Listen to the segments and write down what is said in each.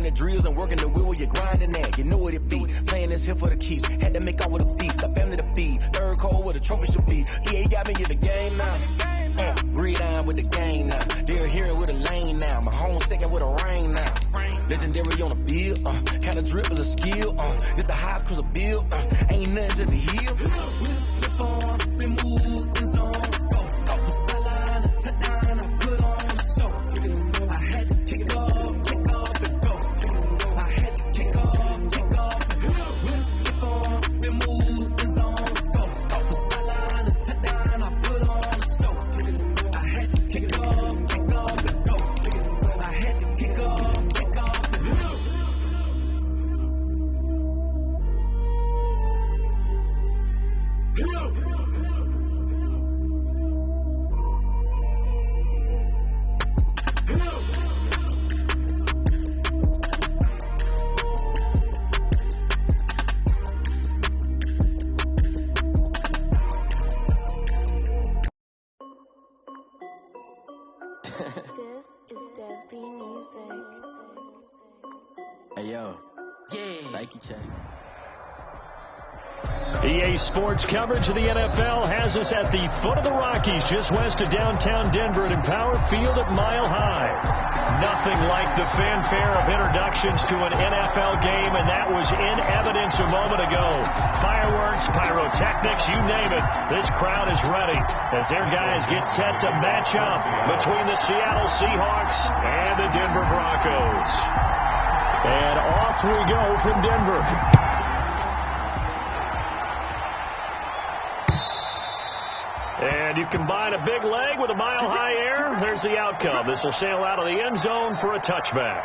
the drills and working the wheel, you're grinding that. You know what it be. Playing this here for the keeps. Had to make out with a beast. A family to feed. Third cold where the trophy should be. EA got me in the game now. Breathe on with the game now. They're hearing with a lane now. My home second with a rain now. Legendary on the field. Kind of drip is a skill. It's the highest cruiser bill. Ain't nothing just to heal. We'll slip on, spin move, and zone. Off the sideline, touchdown, I put on the show. I had to kick off, and go. I had to kick off, and go. We'll slip on, spin move, and zone. Off the sideline, touchdown, I put on the show. I had to kick off, and go. I had to kick off, and go. Hey, yo. Yeah. Thank you, Chad. EA Sports coverage of the NFL has us at the foot of the Rockies, just west of downtown Denver at Empower Field at Mile High. Nothing like the fanfare of introductions to an NFL game, and that was in evidence a moment ago. Fireworks, pyrotechnics, you name it. This crowd is ready as their guys get set to match up between the Seattle Seahawks and the Denver Broncos. And off we go from Denver. And you combine a big leg with a mile-high air, there's the outcome. This will sail out of the end zone for a touchback.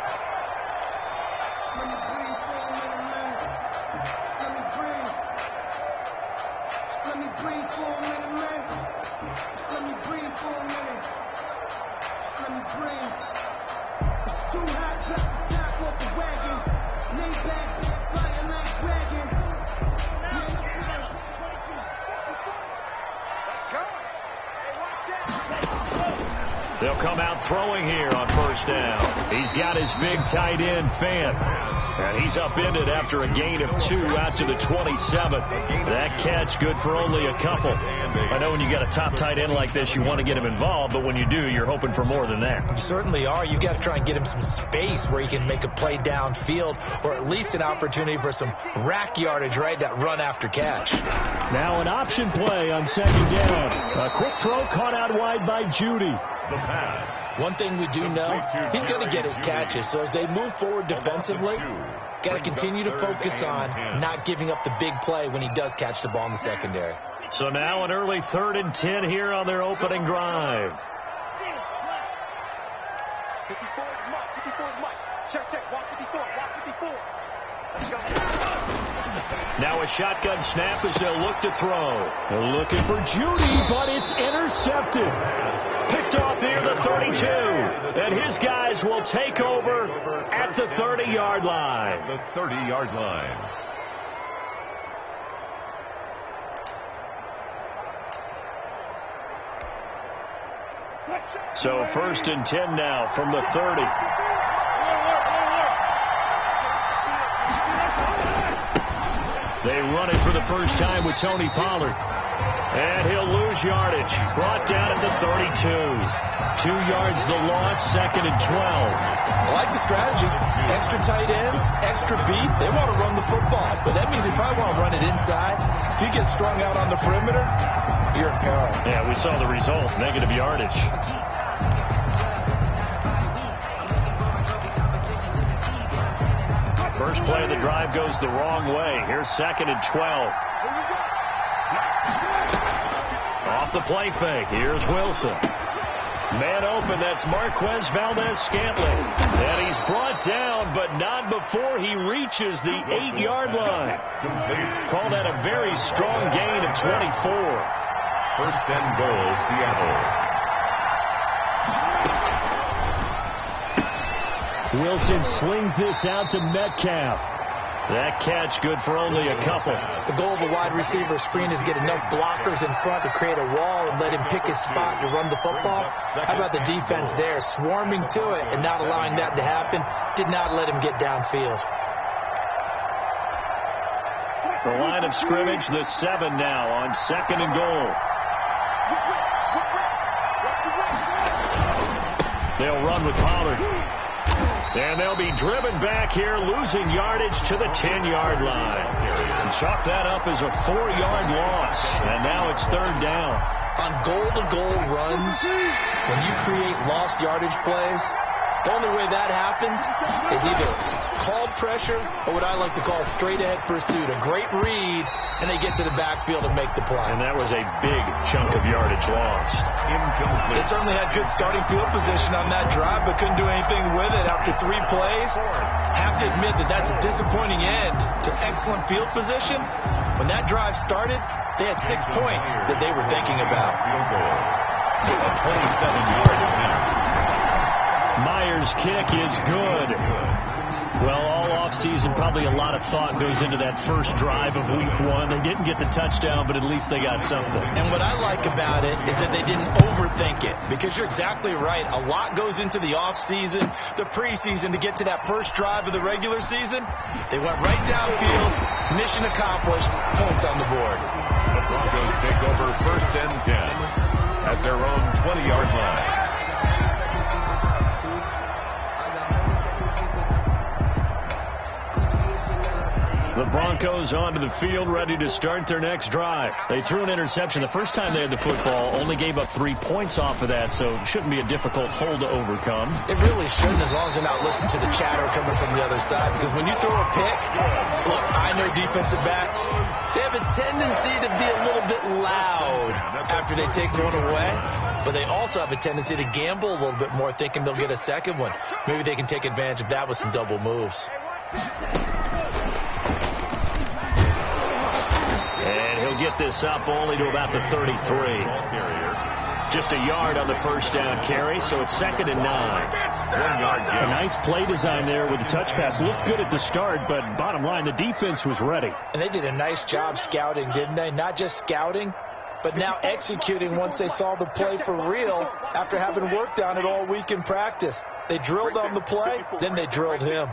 They'll come out throwing here on first down. He's got his big tight end, Fant. And he's upended after a gain of 2 out to the 27th. That catch good for only a couple. I know when you got a top tight end like this, you want to get him involved, but when you do, you're hoping for more than that. You certainly are. You've got to try and get him some space where he can make a play downfield, or at least an opportunity for some rack yardage, right? That run after catch. Now an option play on second down. A quick throw caught out wide by Judy. The pass. One thing we do know, he's going to get his catches. So as they move forward defensively, got to continue to focus on not giving up the big play when he does catch the ball in the secondary. So now an early 3rd and 10 here on their opening drive. 54 Mike. Check. Walk 54. Let's go. Now a shotgun snap as they'll look to throw. They're looking for Judy, but it's intercepted. Picked off near the 32. And his guys will take over at the 30-yard line. The 30-yard line. So 1st and 10 now from the 30. They run it for the first time with Tony Pollard. And he'll lose yardage. Brought down at the 32. 2 yards the loss, 2nd and 12. I like the strategy. Extra tight ends, extra beat. They want to run the football, but that means they probably want to run it inside. If you get strung out on the perimeter, you're in peril. Yeah, we saw the result, negative yardage. First play of the drive goes the wrong way. Here's 2nd and 12. Off the play fake. Here's Wilson. Man open. That's Marquez Valdez-Scantling. And he's brought down, but not before he reaches the 8-yard line. Call that a very strong gain of 24. 1st and goal, Seattle. Wilson slings this out to Metcalf. That catch good for only a couple. The goal of a wide receiver screen is get enough blockers in front to create a wall and let him pick his spot to run the football. How about the defense there, swarming to it and not allowing that to happen? Did not let him get downfield. The line of scrimmage, the 7 now on 2nd and goal. They'll run with Pollard. And they'll be driven back here, losing yardage to the 10-yard line. Chalk that up as a 4-yard loss. And now it's 3rd down. On goal-to-goal runs, when you create lost yardage plays, the only way that happens is either called pressure or what I like to call straight-ahead pursuit. A great read, and they get to the backfield and make the play. And that was a big chunk of yardage lost. They certainly had good starting field position on that drive, but couldn't do anything with it after 3 plays. Have to admit that that's a disappointing end to excellent field position. When that drive started, they had 6 points that they were thinking about. Field goal. A 27-yard attempt. Myers' kick is good. Well, all offseason, probably a lot of thought goes into that first drive of week 1. They didn't get the touchdown, but at least they got something. And what I like about it is that they didn't overthink it, because you're exactly right. A lot goes into the offseason, the preseason, to get to that first drive of the regular season. They went right downfield, mission accomplished, points on the board. The Broncos take over 1st and 10 at their own 20-yard line. The Broncos onto the field, ready to start their next drive. They threw an interception the first time they had the football, only gave up 3 points off of that, so it shouldn't be a difficult hole to overcome. It really shouldn't, as long as they're not listening to the chatter coming from the other side, because when you throw a pick, look, I know defensive backs, they have a tendency to be a little bit loud after they take one away, but they also have a tendency to gamble a little bit more, thinking they'll get a second one. Maybe they can take advantage of that with some double moves. And he'll get this up only to about the 33. Just a yard on the first down carry, so it's 2nd and 9. 1-yard gain. A nice play design there with the touch pass. Looked good at the start, but bottom line, the defense was ready. And they did a nice job scouting, didn't they? Not just scouting, but now executing once they saw the play for real after having worked on it all week in practice. They drilled on the play, then they drilled him.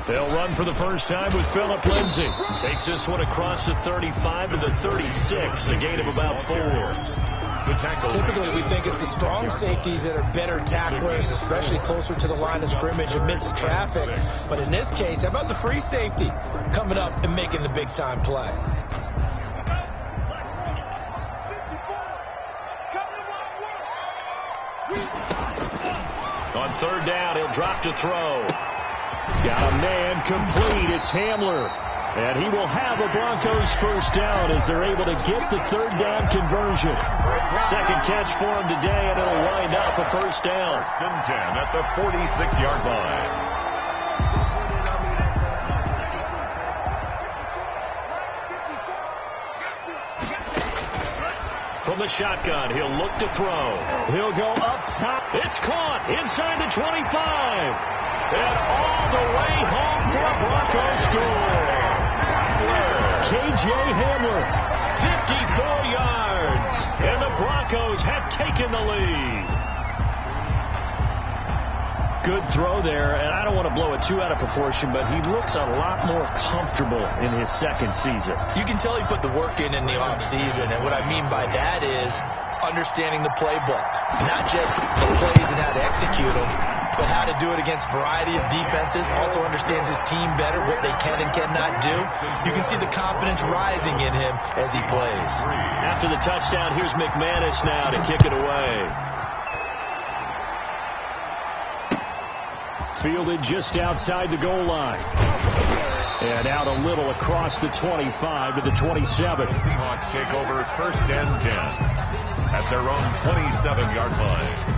They'll run for the first time with Phillip Lindsay. Takes this one across the 35 to the 36, a gain of about 4. Typically, we think it's the strong safeties that are better tacklers, especially closer to the line of scrimmage amidst traffic. But in this case, how about the free safety coming up and making the big-time play? On 3rd down, he'll drop to throw. Got a man complete. It's Hamler. And he will have a Broncos first down as they're able to get the 3rd down conversion. Second catch for him today, and it'll wind up a first down. 1st and 10 at the 46-yard line. From the shotgun, he'll look to throw. He'll go up top. It's caught inside the 25. And all the way home for a Broncos score. K.J. Hamler, 54 yards. And the Broncos have taken the lead. Good throw there, and I don't want to blow it too out of proportion, but he looks a lot more comfortable in his 2nd season. You can tell he put the work in the offseason, and what I mean by that is understanding the playbook. Not just the plays and how to execute them, but how to do it against a variety of defenses. Also understands his team better, what they can and cannot do. You can see the confidence rising in him as he plays. After the touchdown, here's McManus now to kick it away. Fielded just outside the goal line. And out a little across the 25 to the 27. The Seahawks take over 1st and 10 at their own 27-yard line.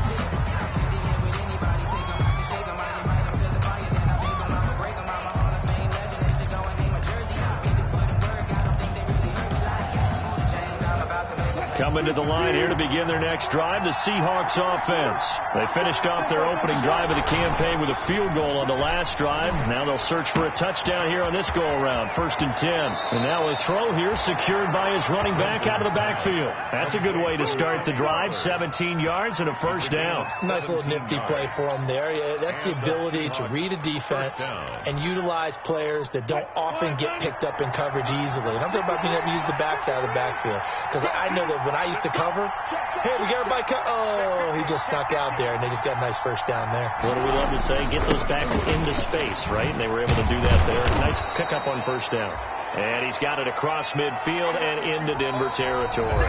Coming to the line here to begin their next drive, the Seahawks offense. They finished off their opening drive of the campaign with a field goal on the last drive. Now they'll search for a touchdown here on this go-around. 1st and 10. And now a throw here secured by his running back out of the backfield. That's a good way to start the drive. 17 yards and a first down. Nice little nifty play for him there. That's the ability to read a defense and utilize players that don't often get picked up in coverage easily. And I'm talking about being able to use the backside of the backfield. Because I know that when I used to cover, hey, we got everybody oh, he just snuck out there, and they just got a nice first down there. What do we love to say? Get those backs into space, right? And they were able to do that there. Nice pickup on first down. And he's got it across midfield and into Denver territory.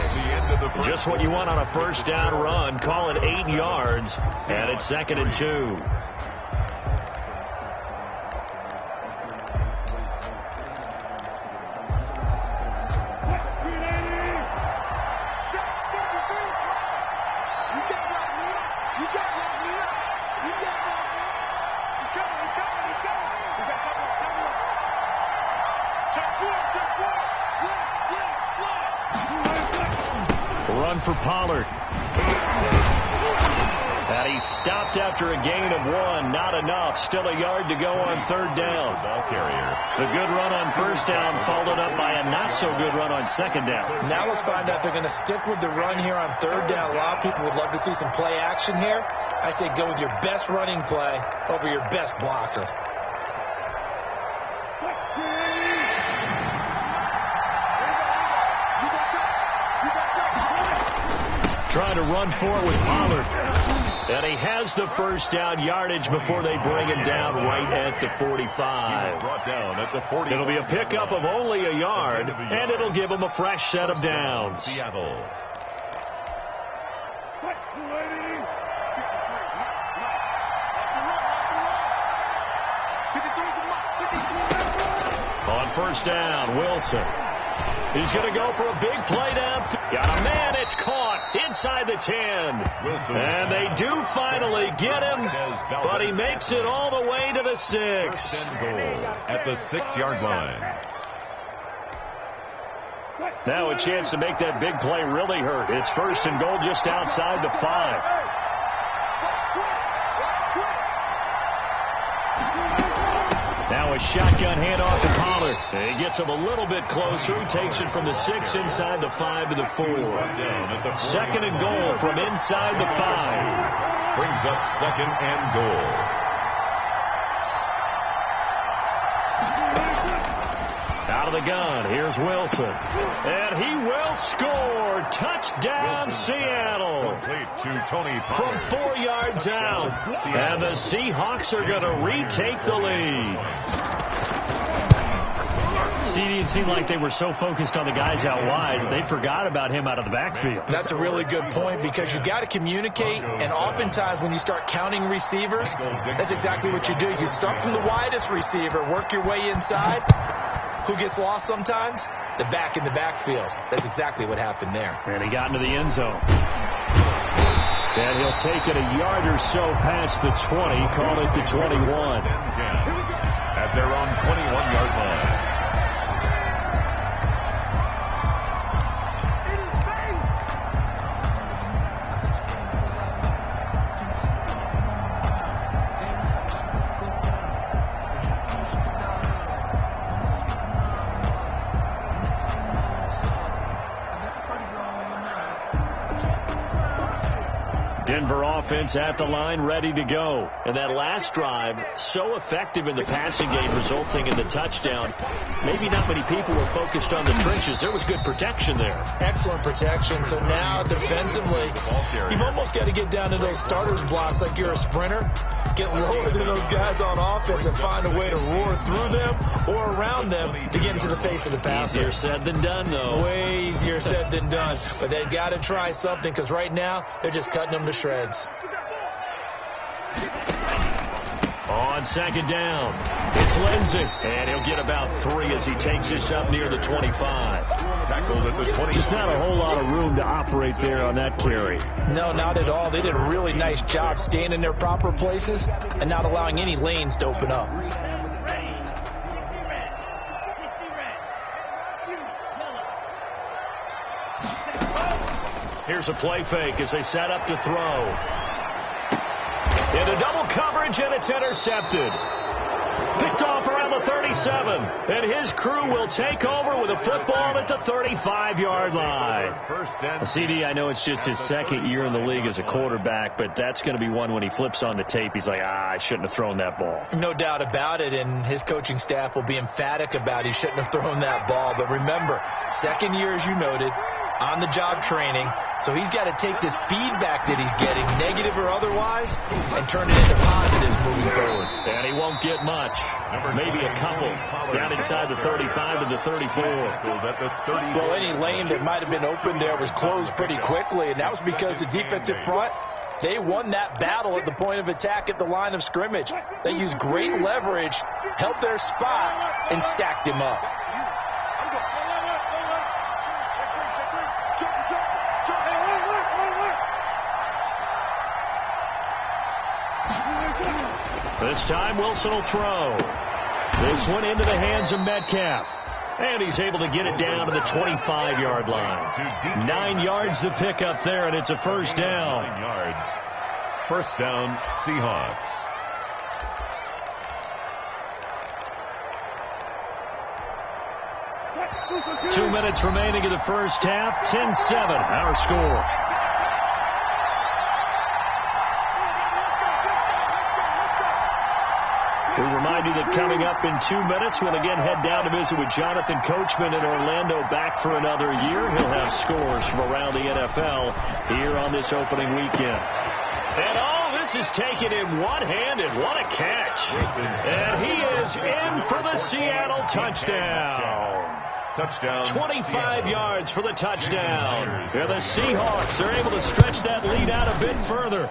Just what you want on a first down run. Call it 8 yards, and it's 2nd and 2. Run for Pollard. And he stopped after a gain of 1. Not enough. Still a yard to go on 3rd down. Ball carrier. The good run on 1st down followed up by a not-so-good run on 2nd down. Now let's find out if they're going to stick with the run here on 3rd down. A lot of people would love to see some play action here. I say go with your best running play over your best blocker. Trying to run for it with Pollard. And he has the first down yardage before they bring him down right at the 45. Brought down at the 40. It'll be a pickup of only a yard, and it'll give him a fresh set of downs. Seattle. On 1st down, Wilson. He's going to go for a big play downfield. Got a man. It's caught inside the 10. Wilson. And they do finally get him, but he makes it all the way to the 6. 1st and goal at the 6-yard line. Now a chance to make that big play really hurt. It's 1st and goal just outside the 5. Now a shotgun handoff to Pollard. He gets him a little bit closer. He takes it from the 6 inside the 5 to the 4. 2nd and goal from inside the 5. Brings up 2nd and goal. Out of the gun, here's Wilson. And he will score. Touchdown, Wilson. Seattle. Complete to Tony From Pollard. 4 yards out. And the Seahawks are going to retake the lead. See, it seemed like they were so focused on the guys out wide, they forgot about him out of the backfield. That's a really good point because you got to communicate, and oftentimes when you start counting receivers, that's exactly what you do. You start from the widest receiver, work your way inside. Who gets lost sometimes? The back in the backfield. That's exactly what happened there. And he got into the end zone. And he'll take it a yard or so past the 20, call it the 21. At their own 21-yard line. Denver offense at the line, ready to go. And that last drive, so effective in the passing game, resulting in the touchdown. Maybe not many people were focused on the trenches. There was good protection there. Excellent protection. So now defensively, you've almost got to get down to those starters blocks like you're a sprinter. Get lower than those guys on offense and find a way to roar through them or around them to get into the face of the passer. Easier said than done, though. Way easier said than done. But they've got to try something because right now they're just cutting them to shreds. On 2nd down, it's Lindsey. And he'll get about 3 as he takes this up near the 25. Tackled at the 20. Just not a whole lot of room to operate there on that carry. No, not at all. They did a really nice job staying in their proper places and not allowing any lanes to open up. Here's a play fake as they set up to throw. Into double coverage, and it's intercepted. Picked off around the 37, and his crew will take over with a football at the 35-yard line. CD, I know it's just his second year in the league as a quarterback, but that's going to be one when he flips on the tape. He's like, I shouldn't have thrown that ball. No doubt about it, and his coaching staff will be emphatic about he shouldn't have thrown that ball. But remember, second year, as you noted, on-the-job training, so he's got to take this feedback that he's getting, negative or otherwise, and turn it into positives moving forward. And he won't get much. Maybe a couple down inside the 35 to the 34. Well, any lane that might have been open there was closed pretty quickly, and that was because the defensive front, they won that battle at the point of attack at the line of scrimmage. They used great leverage, held their spot, and stacked him up. This time Wilson will throw. This one into the hands of Metcalf. And he's able to get it down to the 25-yard line. 9 yards to pick up there, and it's a first down. 9 yards. First down, Seahawks. Two minutes remaining in the first half. 10-7, our score. We remind you that coming up in 2 minutes, we'll again head down to visit with Jonathan Coachman in Orlando, back for another year. He'll have scores from around the NFL here on this opening weekend. And this is taken in one-handed. What a catch. And he is in for the Seattle touchdown. 25 yards for the touchdown. And the Seahawks are able to stretch that lead out a bit further.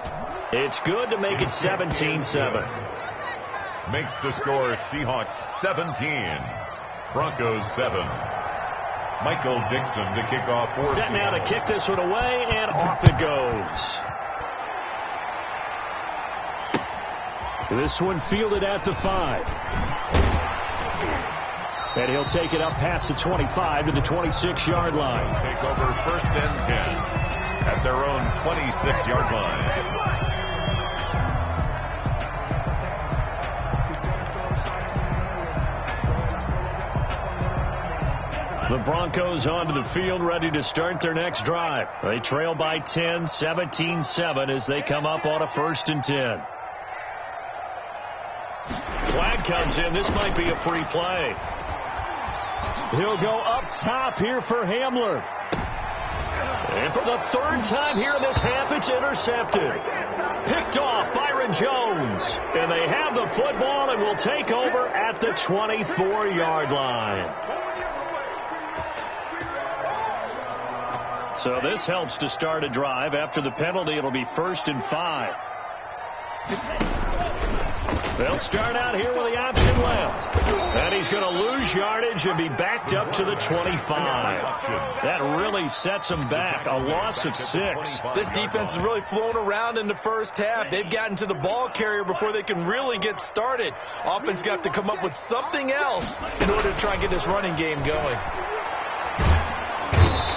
It's good to make it 17-7. Makes the score Seahawks 17, Broncos 7. Michael Dixon to kick off for Set now to kick this one away, and off it goes. This one fielded at the 5. And he'll take it up past the 25 to the 26-yard line. Take over first and 10 at their own 26-yard line. The Broncos onto the field, ready to start their next drive. They trail by 10, 17-7 as they come up on a 1st and 10. Flag comes in. This might be a free play. He'll go up top here for Hamler. And for the 3rd time here in this half, it's intercepted. Picked off Byron Jones. And they have the football and will take over at the 24-yard line. So this helps to start a drive. After the penalty, it'll be 1st and 5. They'll start out here with the option left. And he's going to lose yardage and be backed up to the 25. That really sets him back. A loss of 6. This defense has really flown around in the first half. They've gotten to the ball carrier before they can really get started. Offense got to come up with something else in order to try and get this running game going.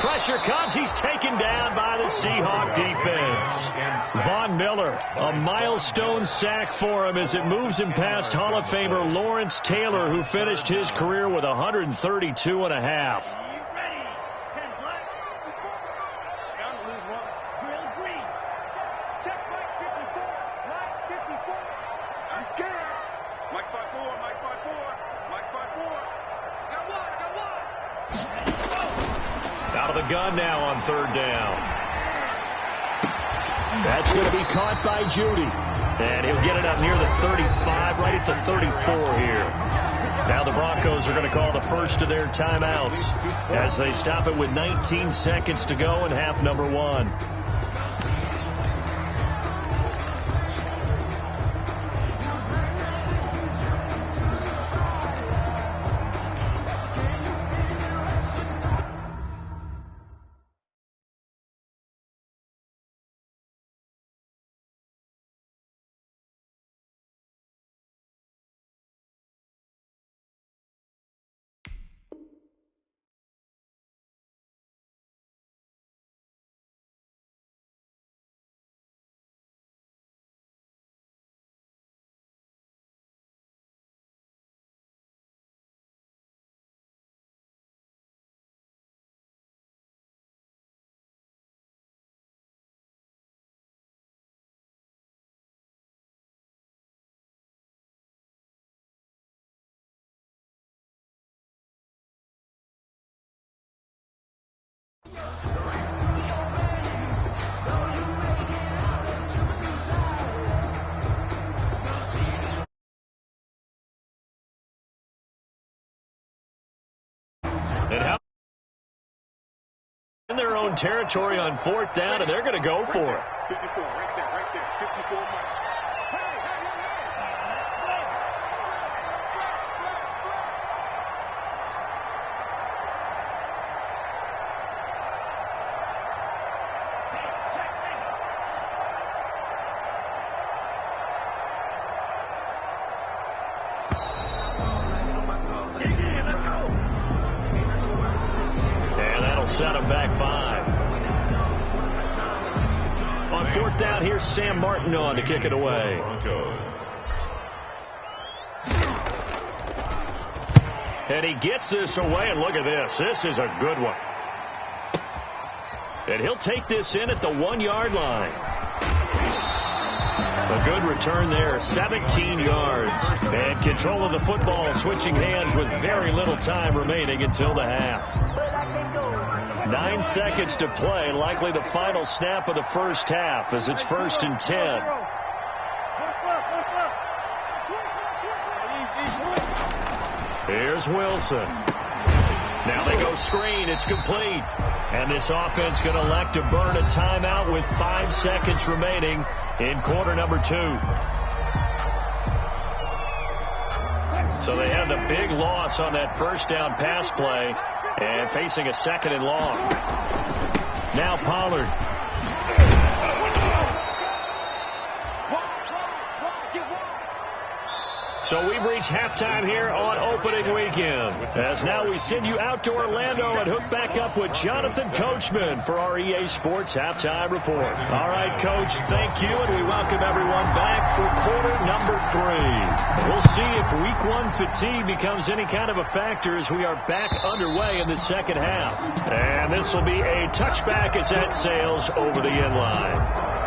Pressure comes. He's taken down by the Seahawk defense. Von Miller, a milestone sack for him as it moves him past Hall of Famer Lawrence Taylor, who finished his career with 132 and a half. Out of the gun now on 3rd down. That's going to be caught by Judy. And he'll get it up near the 35, right at the 34 here. Now the Broncos are going to call the first of their timeouts as they stop it with 19 seconds to go in half number 1. And how in their own territory on 4th down, and they're going to go for it. 54, right there. 54 Mike. Set him back 5. On 4th down, here's Sam Martin on to kick it away. And he gets this away, and look at this. This is a good one. And he'll take this in at the 1-yard line. A good return there, 17 yards. And control of the football switching hands with very little time remaining until the half. 9 seconds to play, likely the final snap of the first half as it's 1st and 10. Here's Wilson. Now they go screen. It's complete. And this offense going to elect to burn a timeout with 5 seconds remaining in quarter number 2. So they had the big loss on that first down pass play and facing a 2nd and long. Now Pollard. So we've reached halftime here on opening weekend. As now we send you out to Orlando and hook back up with Jonathan Coachman for our EA Sports Halftime Report. All right, Coach, thank you, and we welcome everyone back for quarter number 3. We'll see if Week 1 fatigue becomes any kind of a factor as we are back underway in the second half. And this will be a touchback as that sails over the end line.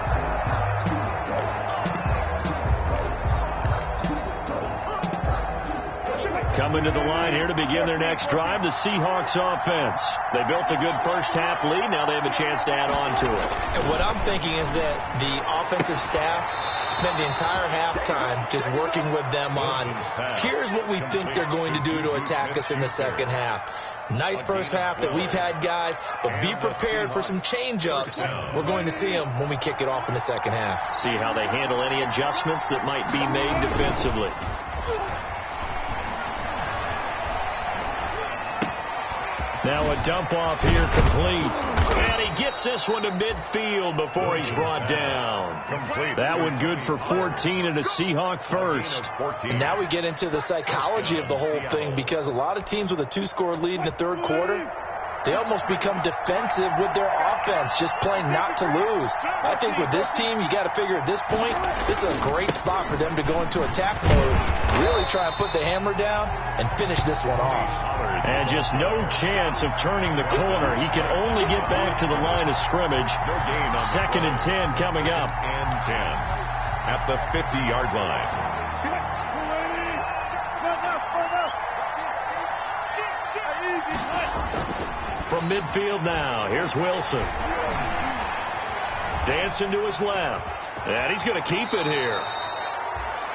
Coming to the line here to begin their next drive, the Seahawks offense. They built a good first half lead. Now they have a chance to add on to it. And what I'm thinking is that the offensive staff spend the entire halftime just working with them on, here's what we think they're going to do to attack us in the second half. Nice first half that we've had, guys, but be prepared for some change-ups. We're going to see them when we kick it off in the second half. See how they handle any adjustments that might be made defensively. Now a dump off here complete. And he gets this one to midfield before he's brought down. That one good for 14 and a Seahawk first. And now we get into the psychology of the whole thing, because a lot of teams with a 2-score lead in the third quarter, they almost become defensive with their offense, just playing not to lose. I think with this team, you got to figure at this point, this is a great spot for them to go into attack mode, really try and put the hammer down and finish this one off. And just no chance of turning the corner. He can only get back to the line of scrimmage. 2nd and 10 coming up. And 10 at the 50-yard line. From midfield now, here's Wilson. Dancing to his left. And he's going to keep it here.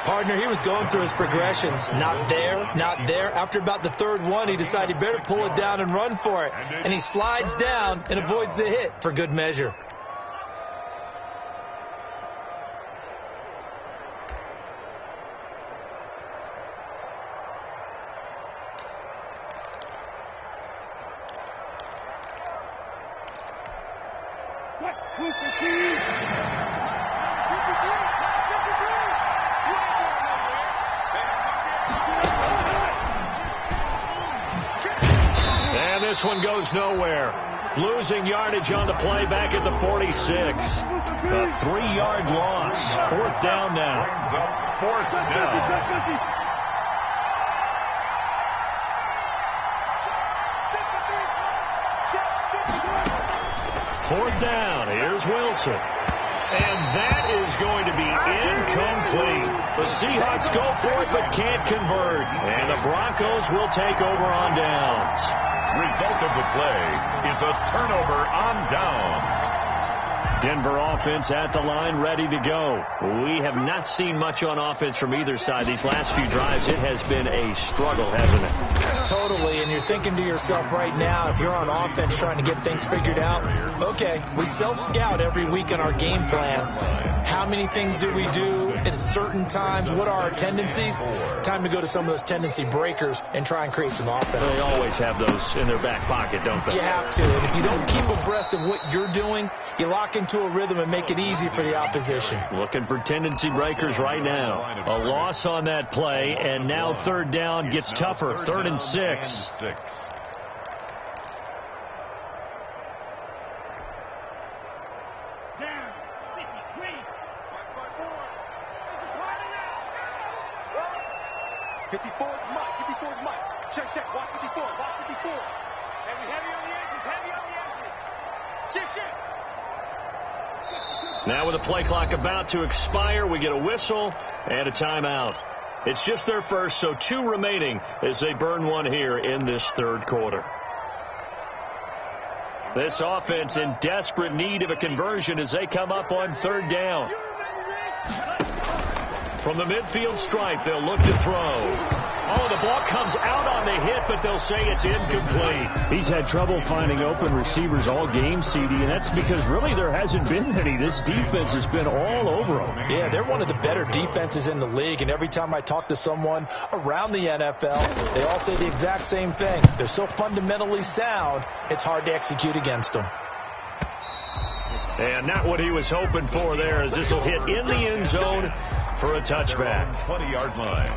Partner, he was going through his progressions. Not there, not there. After about the third one, he decided he better pull it down and run for it. And he slides down and avoids the hit for good measure. And this one goes nowhere. Losing yardage on the play back at the 46. A 3-yard loss. 4th down now. 4th down. 4th down. Here's Wilson. And that is going to be incomplete. The Seahawks go for it but can't convert. And the Broncos will take over on downs. Result of the play is a turnover on downs. Denver offense at the line, ready to go. We have not seen much on offense from either side. These last few drives, it has been a struggle, hasn't it? Totally, and you're thinking to yourself right now, if you're on offense trying to get things figured out, okay, we self-scout every week on our game plan. How many things do we do at certain times? What are our tendencies? Time to go to some of those tendency breakers and try and create some offense. They always have those in their back pocket, don't they? You have to, and if you don't keep abreast of what you're doing, you lock into a rhythm and make it easy for the opposition. Looking for tendency breakers right now. A loss on that play, and now third down gets tougher. 3rd and 6. Check. Watch 54. Watch 54. Heavy on the edges. Heavy on the edges. Shift. Now with the play clock about to expire, we get a whistle and a timeout. It's just their first, so 2 remaining as they burn one here in this third quarter. This offense in desperate need of a conversion as they come up on 3rd down. From the midfield stripe, they'll look to throw. Oh, the ball comes out on the hit, but they'll say it's incomplete. He's had trouble finding open receivers all game, CD, and that's because really there hasn't been any. This defense has been all over them. Yeah, they're one of the better defenses in the league, and every time I talk to someone around the NFL, they all say the exact same thing. They're so fundamentally sound, it's hard to execute against them. And not what he was hoping for there, as this will hit in the end zone for a touchback. 20-yard line.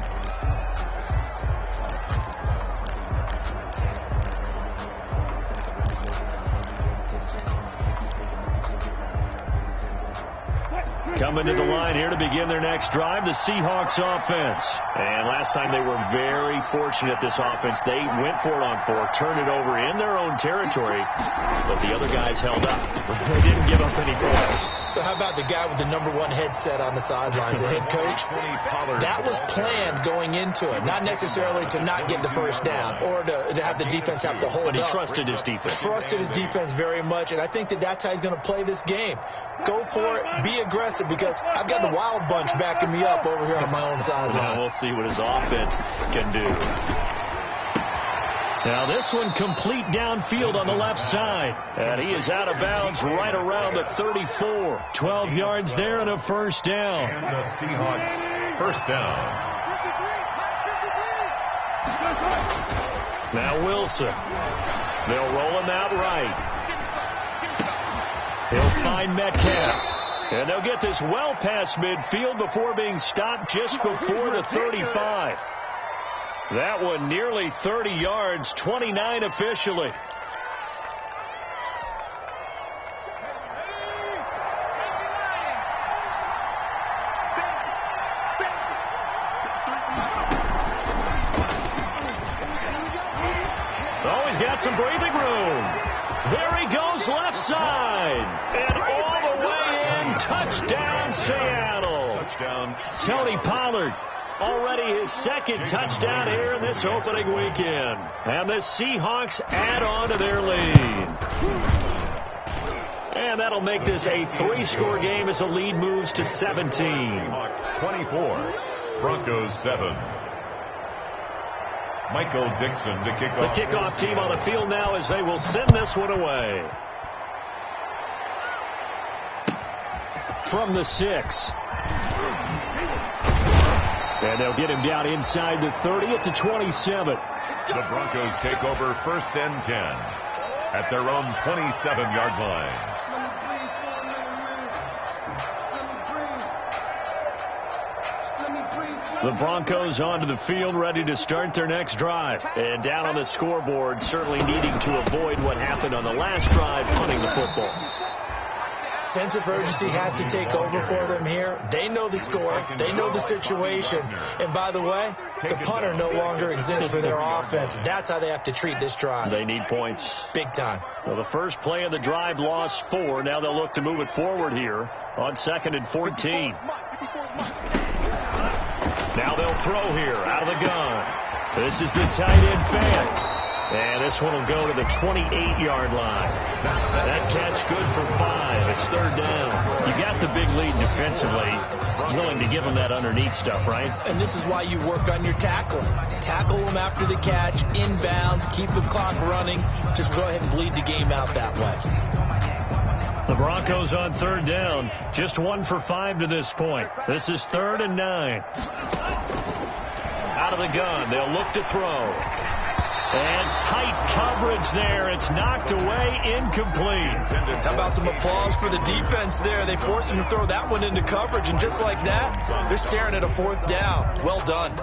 Coming to the line here to begin their next drive, the Seahawks offense. And last time they were very fortunate, this offense. They went for it on 4, turned it over in their own territory, but the other guys held up. They didn't give up any points. So how about the guy with the #1 headset on the sidelines, the head coach? That was planned going into it, not necessarily to not get the first down or to have the defense have to hold up. But he trusted his defense. Trusted his defense very much, and I think that's how he's going to play this game. Go for it, be aggressive, because I've got the wild bunch backing me up over here on my own sideline. Well, we'll see what his offense can do. Now this one complete downfield on the left side. And he is out of bounds right around the 34. 12 yards there and a first down. And the Seahawks first down. Now Wilson. They'll roll him out right. He'll find Metcalf. And they'll get this well past midfield before being stopped just before the 35. That one nearly 30 yards, 29 officially. Oh, he's got some breathing room. There he goes left side. And all the way in, touchdown Seattle. Touchdown. Tony Pollard. Already his second touchdown here in this opening weekend. And the Seahawks add on to their lead. And that'll make this a 3-score game as the lead moves to 17. Seahawks 24, Broncos 7. Michael Dixon to kick off. The kickoff team on the field now as they will send this one away. From the 6. And they'll get him down inside the 30 at the 27. The Broncos take over 1st and 10 at their own 27-yard line. The Broncos onto the field, ready to start their next drive. And down on the scoreboard, certainly needing to avoid what happened on the last drive, punting the football. Sense of urgency has to take over for them here. They know the score. They know the situation. And by the way, the punter no longer exists for their offense. That's how they have to treat this drive. They need points. Big time. Well, the first play of the drive lost 4. Now they'll look to move it forward here on 2nd and 14. Now they'll throw here out of the gun. This is the tight end Fant. And this one will go to the 28-yard line. That catch good for 5. It's third down. You got the big lead defensively. Willing to give them that underneath stuff, right? And this is why you work on your tackling. Tackle them after the catch, inbounds, keep the clock running. Just go ahead and bleed the game out that way. The Broncos on third down. Just 1 for 5 to this point. This is 3rd and 9. Out of the gun. They'll look to throw. And tight coverage there. It's knocked away, incomplete. How about some applause for the defense there? They forced him to throw that one into coverage, and just like that, they're staring at a 4th down. Well done.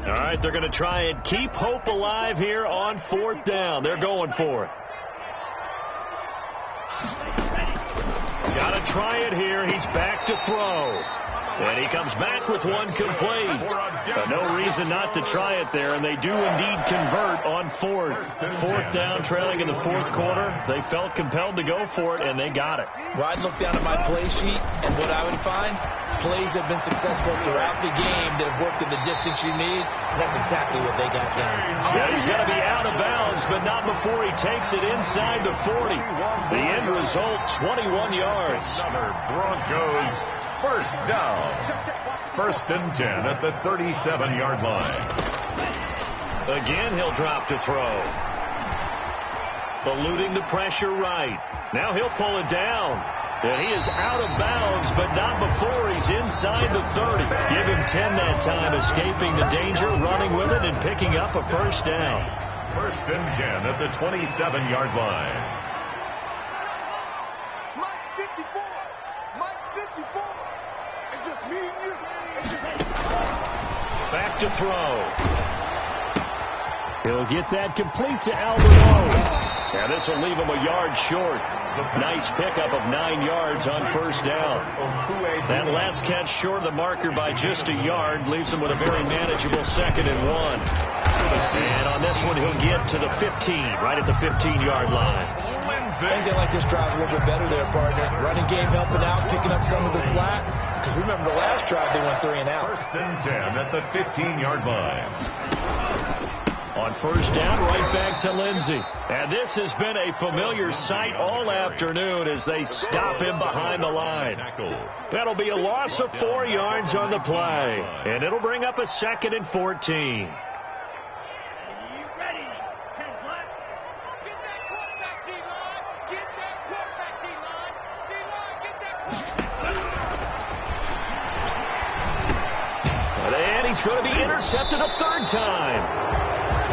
All right, they're going to try and keep hope alive here on 4th down. They're going for it. Got to try it here. He's back to throw. And he comes back with one complete. No reason not to try it there, and they do indeed convert on 4th. 4th down, trailing in the 4th quarter. They felt compelled to go for it, and they got it. Well, I'd look down at my play sheet, and what I would find, plays have been successful throughout the game that have worked in the distance you need. That's exactly what they got done. Yeah, he's got to be out of bounds, but not before he takes it inside the 40. The end result, 21 yards. Another Broncos first down. 1st and 10 at the 37-yard line. Again, he'll drop to throw. Eluding the pressure right. Now he'll pull it down. And he is out of bounds, but not before he's inside the 30. Give him 10 that time, escaping the danger, running with it, and picking up a first down. 1st and 10 at the 27-yard line. Mike 54. Mike 54. It's just me and you. Back to throw. He'll get that complete to Alvarado. And this will leave him a yard short. Nice pickup of 9 yards on first down. That last catch short of the marker by just a yard leaves him with a very manageable 2nd and 1. And on this one, he'll get to the 15, right at the 15-yard line. I think they like this drive a little bit better there, partner. Running game helping out, picking up some of the slack. Because remember, the last drive they went 3 and out. 1st and 10 at the 15-yard line. On first down, right back to Lindsey. And this has been a familiar sight all afternoon as they stop him behind the line. That'll be a loss of 4 yards on the play. And it'll bring up a 2nd and 14. And he's going to be intercepted a 3rd time.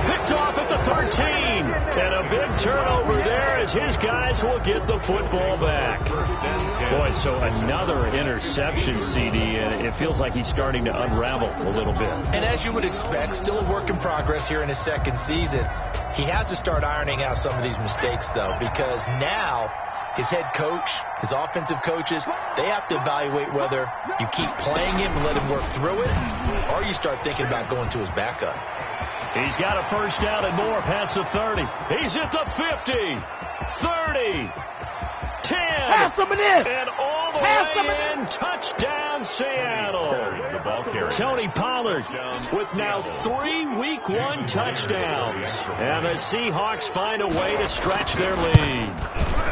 Picked off at the 13. And a big turnover there as his guys will get the football back. Boy, so another interception, CD, and it feels like he's starting to unravel a little bit. And as you would expect, still a work in progress here in his 2nd season. He has to start ironing out some of these mistakes, though, because now his head coach, his offensive coaches, they have to evaluate whether you keep playing him and let him work through it, or you start thinking about going to his backup. He's got a first down and more past the 30. He's at the 50, 30, 10, Pass him in. And all the way in. Touchdown, Seattle. The ball carrier. Tony Pollard with now 3 Week 1 touchdowns. And the Seahawks find a way to stretch their lead.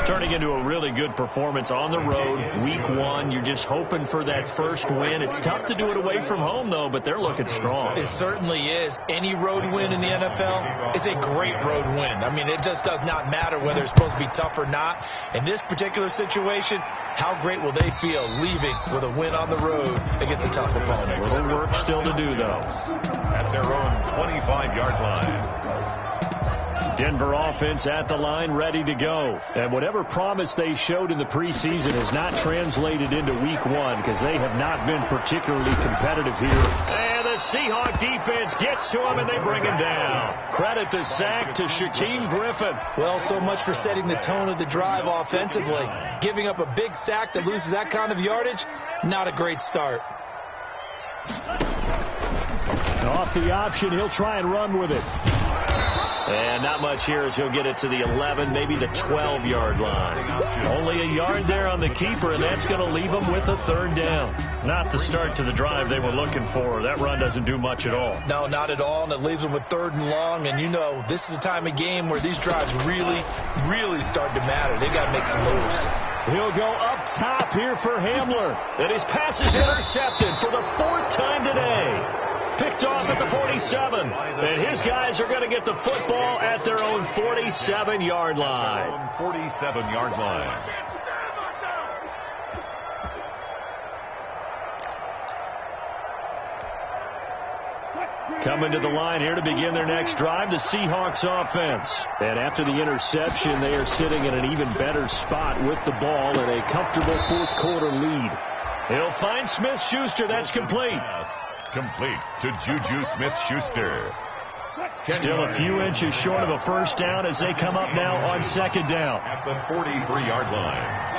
Turning into a really good performance on the road. Week 1, you're just hoping for that first win. It's tough to do it away from home, though, but they're looking strong. It certainly is. Any road win in the NFL is a great road win. I mean, it just does not matter whether it's supposed to be tough or not. In this particular situation, how great will they feel leaving with a win on the road against a tough opponent? A little work still to do, though. At their own 25-yard line. Denver offense at the line, ready to go. And whatever promise they showed in the preseason has not translated into Week 1 because they have not been particularly competitive here. And the Seahawk defense gets to him and they bring him down. Credit the sack to Shaquem Griffin. Well, so much for setting the tone of the drive offensively. Giving up a big sack that loses that kind of yardage, not a great start. Off the option, he'll try and run with it. And not much here as he'll get it to the 11, maybe the 12-yard line. Only a yard there on the keeper, and that's going to leave him with a third down. Not the start to the drive they were looking for. That run doesn't do much at all. No, not at all, and it leaves them with third and long. And, you know, this is the time of game where these drives really, really start to matter. They've got to make some moves. He'll go up top here for Hamler. And his pass is intercepted for the fourth time today. Picked off at the 47. And his guys are going to get the football at their own 47-yard line. 47-yard line. Coming to the line here to begin their next drive, the Seahawks offense. And after the interception, they are sitting in an even better spot with the ball in a comfortable fourth-quarter lead. He'll find Smith-Schuster. That's complete. Complete to Juju Smith-Schuster. Still a few inches short of a first down as they come up now on second down. At the 43-yard line.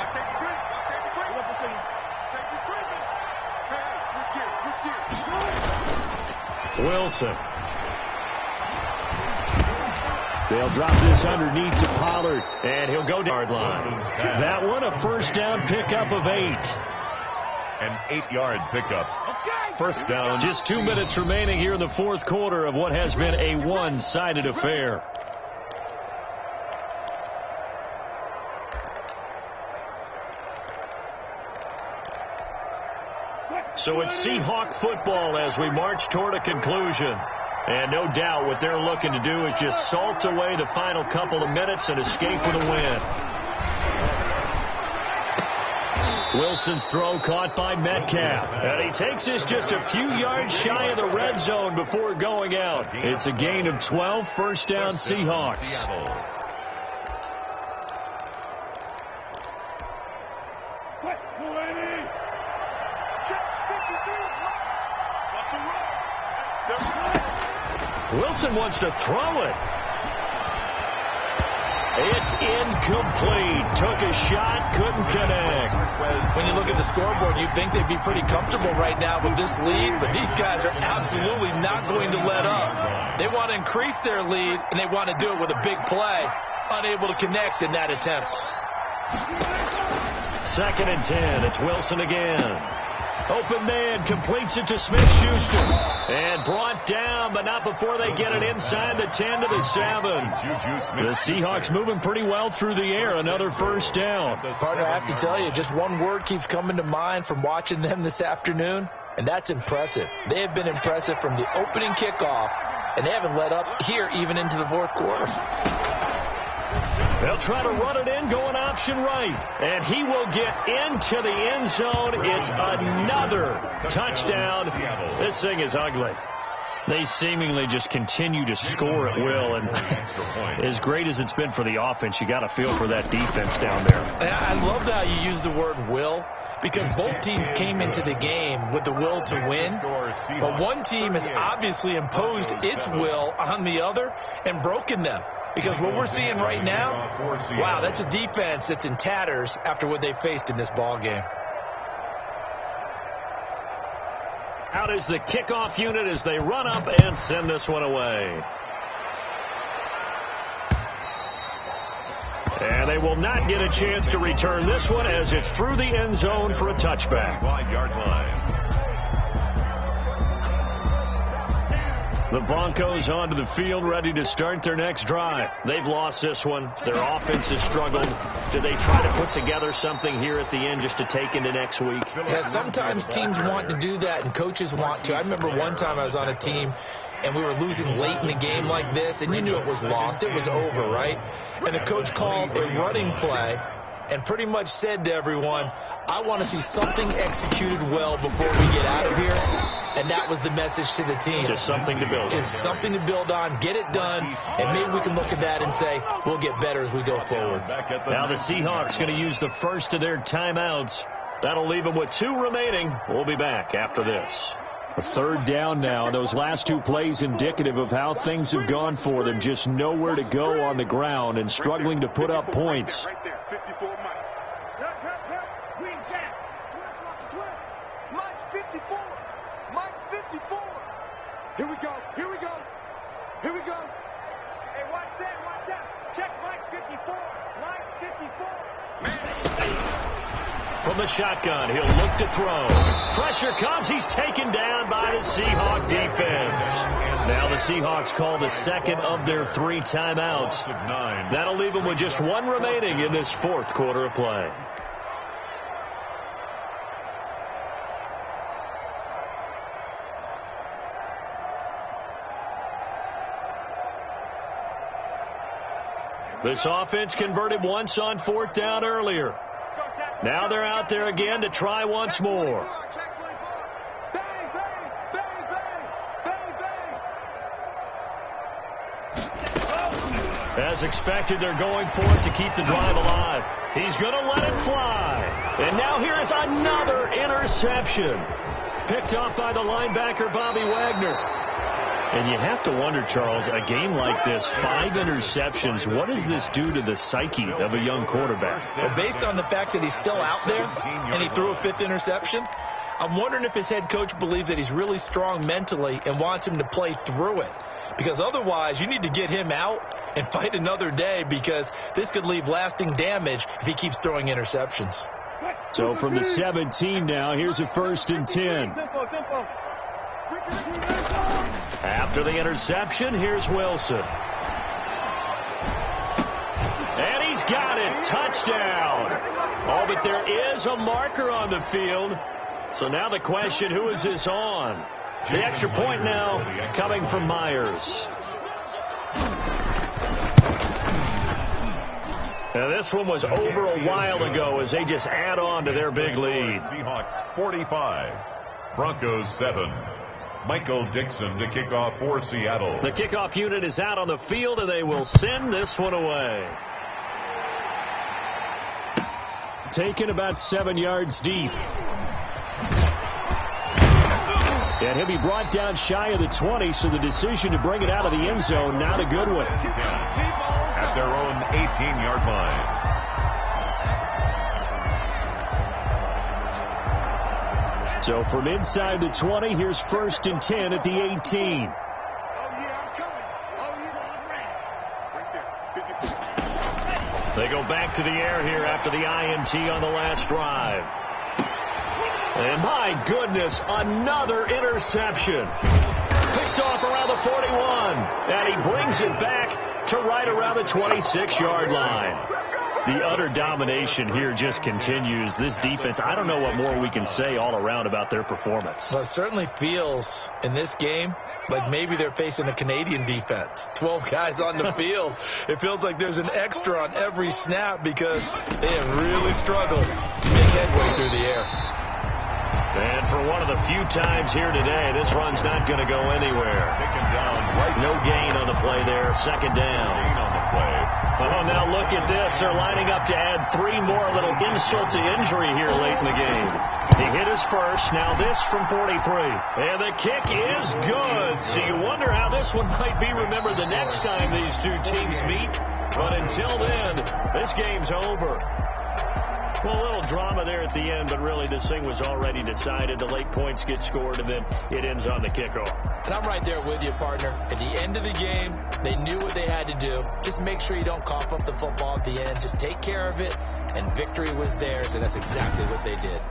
Wilson. They'll drop this underneath to Pollard, and he'll go to the yard line. That one, a first down pickup of 8. An 8-yard pickup. First down. Just 2 minutes remaining here in the fourth quarter of what has been a one-sided affair. So it's Seahawk football as we march toward a conclusion. And no doubt what they're looking to do is just salt away the final couple of minutes and escape with a win. Wilson's throw caught by Metcalf. And he takes this just a few yards shy of the red zone before going out. It's a gain of 12, first down Seahawks. Wilson wants to throw it. It's incomplete. Took a shot, couldn't connect. When you look at the scoreboard, you'd think they'd be pretty comfortable right now with this lead, but these guys are absolutely not going to let up. They want to increase their lead, and they want to do it with a big play. Unable to connect in that attempt. 2nd and 10. It's Wilson again. Open man completes it to Smith-Schuster. And brought down, but not before they get it inside the 10 to the 7. The Seahawks moving pretty well through the air. Another first down. Partner, I have to tell you, just one word keeps coming to mind from watching them this afternoon, and that's impressive. They have been impressive from the opening kickoff, and they haven't let up here even into the fourth quarter. They'll try to run it in, going option right. And he will get into the end zone. It's another touchdown. This thing is ugly. They seemingly just continue to score at will. And as great as it's been for the offense, you got to feel for that defense down there. And I love how you use the word will, because both teams came into the game with the will to win. But one team has obviously imposed its will on the other and broken them. Because what we're seeing right now, wow, that's a defense that's in tatters after what they faced in this ball game. Out is the kickoff unit as they run up and send this one away. And they will not get a chance to return this one as it's through the end zone for a touchback. 5-yard line. The Broncos onto the field, ready to start their next drive. They've lost this one. Their offense has struggled. Do they try to put together something here at the end just to take into next week? Yeah, sometimes teams want to do that and coaches want to. I remember one time I was on a team and we were losing late in the game like this, and you knew it was lost. It was over, right? And the coach called a running play and pretty much said to everyone, I want to see something executed well before we get out of here. And that was the message to the team. Just something to build on. Just something to build on, get it done, and maybe we can look at that and say, we'll get better as we go forward. Now the Seahawks going to use the first of their timeouts. That'll leave them with 2 remaining. We'll be back after this. A third down now. Those last 2 plays indicative of how things have gone for them. Just nowhere to go on the ground and struggling to put up points. Right there, 54 Mike. Green Jack. Twist. Mike 54. Mike 54. Here we go. Here we go. Here we go. Hey, watch the shotgun. He'll look to throw. Pressure comes. He's taken down by the Seahawk defense. Now the Seahawks call the second of their 3 timeouts. That'll leave them with just 1 remaining in this 4th quarter of play. This offense converted once on 4th down earlier. Now they're out there again to try once more. As expected, they're going for it to keep the drive alive. He's going to let it fly. And now here is another interception. Picked off by the linebacker, Bobby Wagner. And you have to wonder, Charles, a game like this, 5 interceptions, what does this do to the psyche of a young quarterback? Well, based on the fact that he's still out there and he threw a 5th interception, I'm wondering if his head coach believes that he's really strong mentally and wants him to play through it. Because otherwise, you need to get him out and fight another day, because this could leave lasting damage if he keeps throwing interceptions. So from the 17 now, here's a 1st and 10. After the interception, here's Wilson. And he's got it. Touchdown. Oh, but there is a marker on the field. So now the question, who is this on? The extra point now coming from Myers. Now this one was over a while ago as they just add on to their big lead. Seahawks 45, Broncos 7. Michael Dixon to kick off for Seattle. The kickoff unit is out on the field, and they will send this one away. Taken about 7 yards deep. And he'll be brought down shy of the 20, so the decision to bring it out of the end zone, not a good one. At their own 18-yard line. So from inside the 20, here's 1st and 10 at the 18. Oh, yeah, I'm coming. Oh, yeah. They go back to the air here after the INT on the last drive. And my goodness, another interception. Picked off around the 41. And he brings it back to right around the 26-yard line. The utter domination here just continues. This defense, I don't know what more we can say all around about their performance. Well, it certainly feels in this game like maybe they're facing a Canadian defense. 12 guys on the field. It feels like there's an extra on every snap because they have really struggled to make headway through the air. And for one of the few times here today, this run's not going to go anywhere. Taken down right. No gain on the play there. 2nd down. Gain on the play. Oh, now look at this. They're lining up to add 3 more, a little insult to injury here late in the game. He hit his first. Now this from 43. And the kick is good. So you wonder how this one might be remembered the next time these two teams meet. But until then, this game's over. Well, a little drama there at the end, but really this thing was already decided. The late points get scored, and then it ends on the kickoff. And I'm right there with you, partner. At the end of the game, they knew what they had to do. Just make sure you don't cough up the football at the end. Just take care of it, and victory was theirs, and that's exactly what they did.